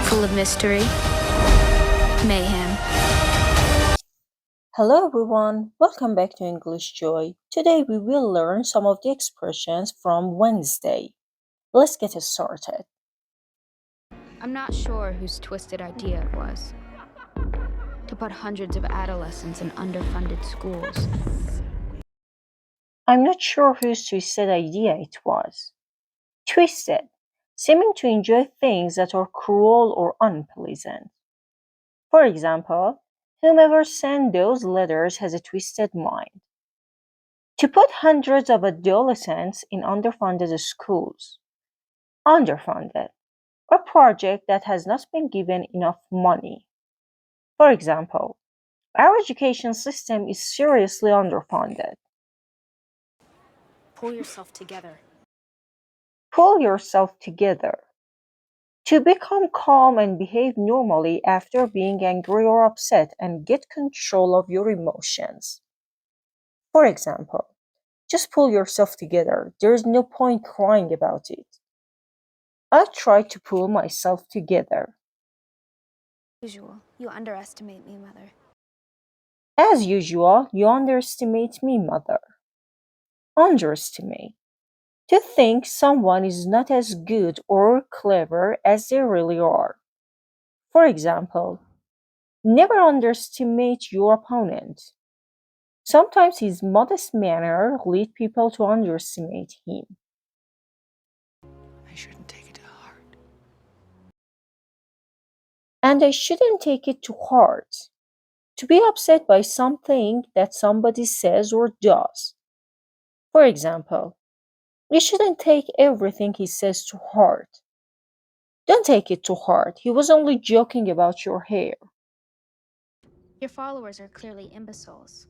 full of mystery, mayhem. Hello everyone, welcome back to English Joy. Today we will learn some of the expressions from Wednesday. Let's get started. I'm not sure whose twisted idea it was to put hundreds of adolescents in underfunded schools. I'm not sure whose twisted idea it was. Twisted, seeming to enjoy things that are cruel or unpleasant. For example, whomever sent those letters has a twisted mind. To put hundreds of adolescents in underfunded schools. Underfunded, a project that has not been given enough money. For example, our education system is seriously underfunded. Pull yourself together. Pull yourself together. To become calm and behave normally after being angry or upset and get control of your emotions. For example, just pull yourself together. There is no point crying about it. I try to pull myself together. Usual, you underestimate me, Mother. As usual, you underestimate me, mother. Underestimate. To think someone is not as good or clever as they really are. For example, never underestimate your opponent. Sometimes his modest manner lead people to underestimate him. I shouldn't take it to heart. And I shouldn't take it to heart. To be upset by something that somebody says or does. For example, you shouldn't take everything he says to heart. Don't take it to heart. He was only joking about your hair. Your followers are clearly imbeciles.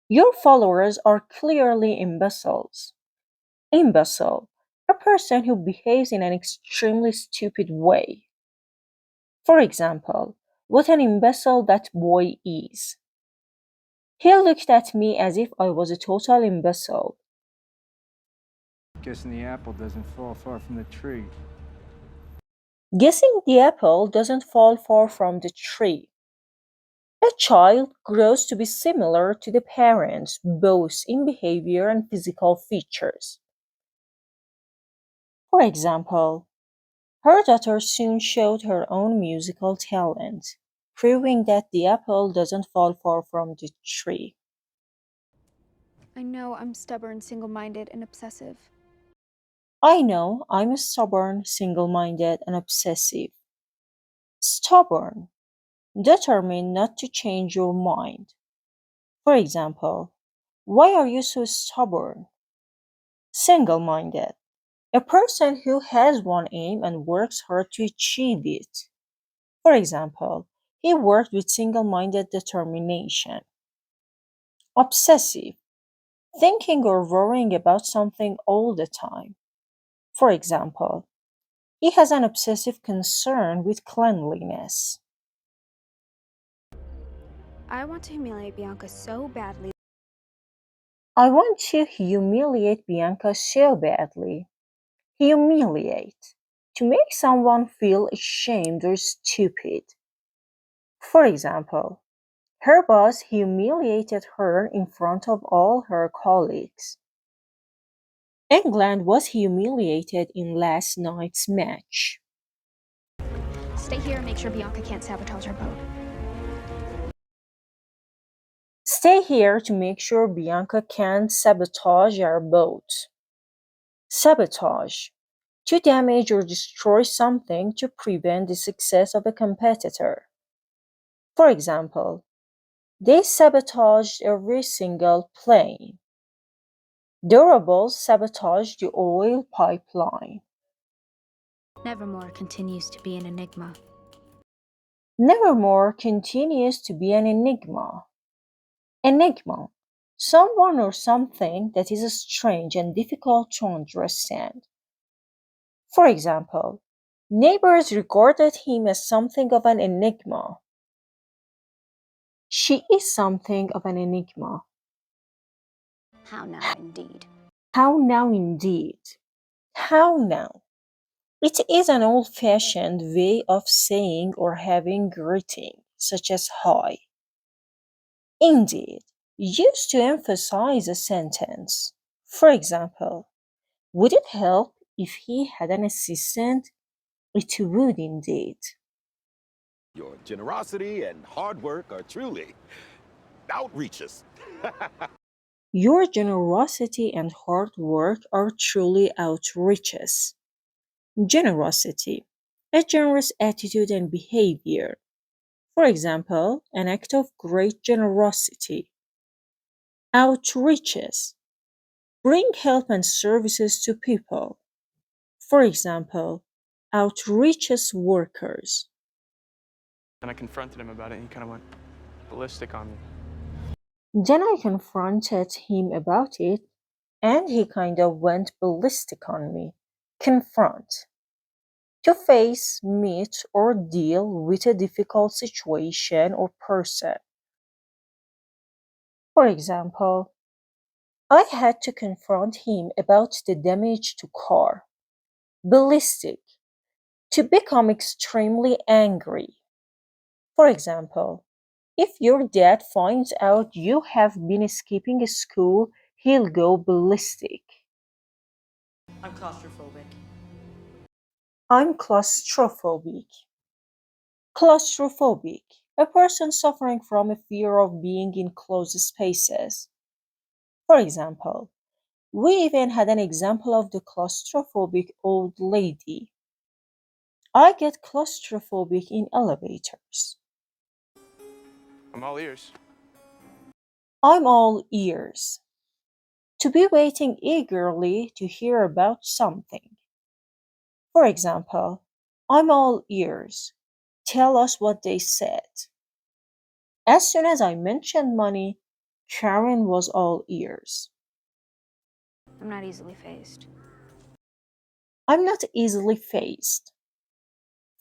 Your followers are clearly imbeciles. Imbecile, a person who behaves in an extremely stupid way. For example, what an imbecile that boy is. He looked at me as if I was a total imbecile. Guessing the apple doesn't fall far from the tree. Guessing the apple doesn't fall far from the tree. A child grows to be similar to the parents, both in behavior and physical features. For example, her daughter soon showed her own musical talent, proving that the apple doesn't fall far from the tree. I know I'm stubborn, single-minded, and obsessive. I know I'm stubborn, single-minded, and obsessive. Stubborn, determined not to change your mind. For example, why are you so stubborn? Single-minded, a person who has one aim and works hard to achieve it. For example, he worked with single-minded determination. Obsessive, thinking or worrying about something all the time. For example, he has an obsessive concern with cleanliness. I want to humiliate Bianca so badly. I want to humiliate Bianca so badly. Humiliate, to make someone feel ashamed or stupid. For example, her boss humiliated her in front of all her colleagues. England was humiliated in last night's match. Stay here and make sure Bianca can't sabotage our boat. Stay here to make sure Bianca can't sabotage our boat. Sabotage, to damage or destroy something to prevent the success of a competitor. For example, they sabotaged every single plane. Durables sabotaged the oil pipeline. Nevermore continues to be an enigma. Nevermore continues to be an enigma. Enigma, someone or something that is strange and difficult to understand. For example, neighbors regarded him as something of an enigma. She is something of an enigma. How now, indeed. How now indeed. How now? It is an old fashioned way of saying or having greeting, such as hi. Indeed, used to emphasize a sentence. For example, would it help if he had an assistant? It would indeed. Your generosity and hard work are truly outreaches. Your generosity and hard work are truly outreaches. Generosity, a generous attitude and behavior. For example, an act of great generosity. Outreaches, bring help and services to people. For example, outreaches workers. And I confronted him about it, and he kind of went ballistic on me. Then I confronted him about it, and he kind of went ballistic on me. Confront. To face, meet, or deal with a difficult situation or person. For example, I had to confront him about the damage to car. Ballistic. To become extremely angry. For example, if your dad finds out you have been skipping school, he'll go ballistic. I'm claustrophobic. I'm claustrophobic. Claustrophobic, a person suffering from a fear of being in closed spaces. For example, we even had an example of the claustrophobic old lady. I get claustrophobic in elevators. I'm all ears. I'm all ears. To be waiting eagerly to hear about something. For example, I'm all ears. Tell us what they said. As soon as I mentioned money, Karen was all ears. I'm not easily phased. I'm not easily phased.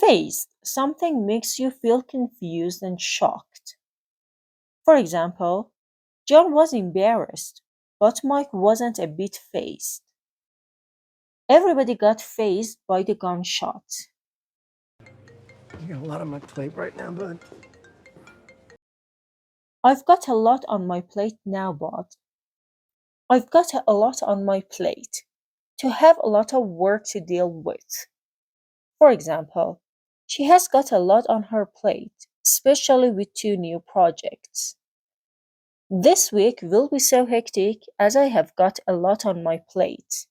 Phased, something makes you feel confused and shocked. For example, John was embarrassed, but Mike wasn't a bit phased. Everybody got phased by the gunshot. You got a lot on my plate right now, bud. I've got a lot on my plate now, bud. I've got a lot on my plate. To have a lot of work to deal with. For example, she has got a lot on her plate, especially with 2 new projects. This week will be so hectic as I have got a lot on my plate.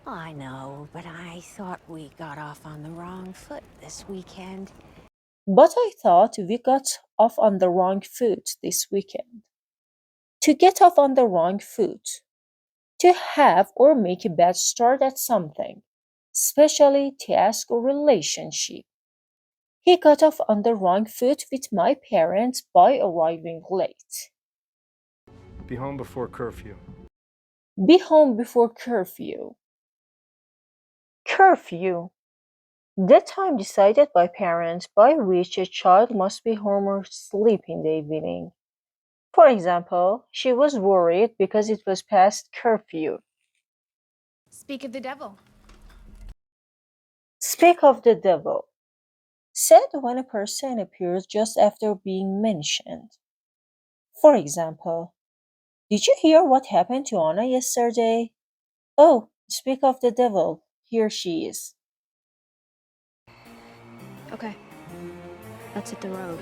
I know, but I thought we got off on the wrong foot this weekend. But I thought we got off on the wrong foot this weekend. To get off on the wrong foot. To have or make a bad start at something, especially task or relationship. He got off on the wrong foot with my parents by arriving late. Be home before curfew. Be home before curfew. Curfew. The time decided by parents by which a child must be home or sleep in the evening. For example, she was worried because it was past curfew. Speak of the devil. Speak of the devil. Said when a person appears just after being mentioned. For example, did you hear what happened to Anna yesterday? Oh, speak of the devil, here she is. Okay, let's hit the road.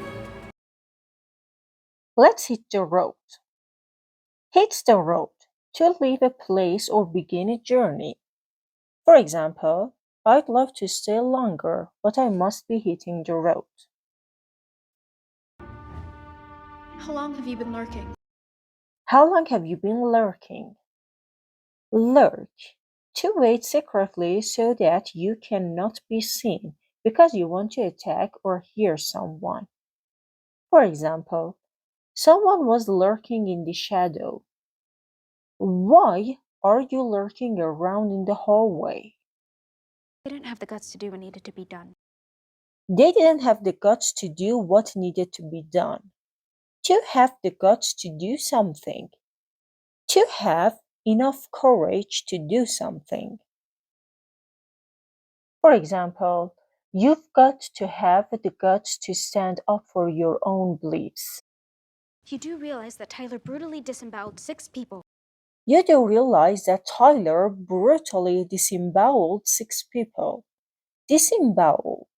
Let's hit the road. Hit the road, to leave a place or begin a journey. For example, I'd love to stay longer, but I must be hitting the road. How long have you been lurking? How long have you been lurking? Lurk. To wait secretly so that you cannot be seen because you want to attack or hear someone. For example, someone was lurking in the shadow. Why are you lurking around in the hallway? They didn't have the guts to do what needed to be done. They didn't have the guts to do what needed to be done. To have the guts to do something. To have enough courage to do something. For example, you've got to have the guts to stand up for your own beliefs. You do realize that Tyler brutally disemboweled 6 people. You do realize that Tyler brutally disemboweled 6 people. Disembowel,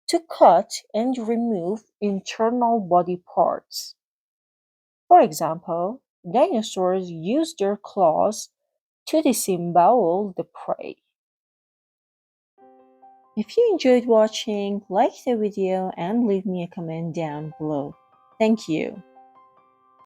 to cut and remove internal body parts. For example, dinosaurs used their claws to disembowel the prey. If you enjoyed watching, like the video and leave me a comment down below. Thank you.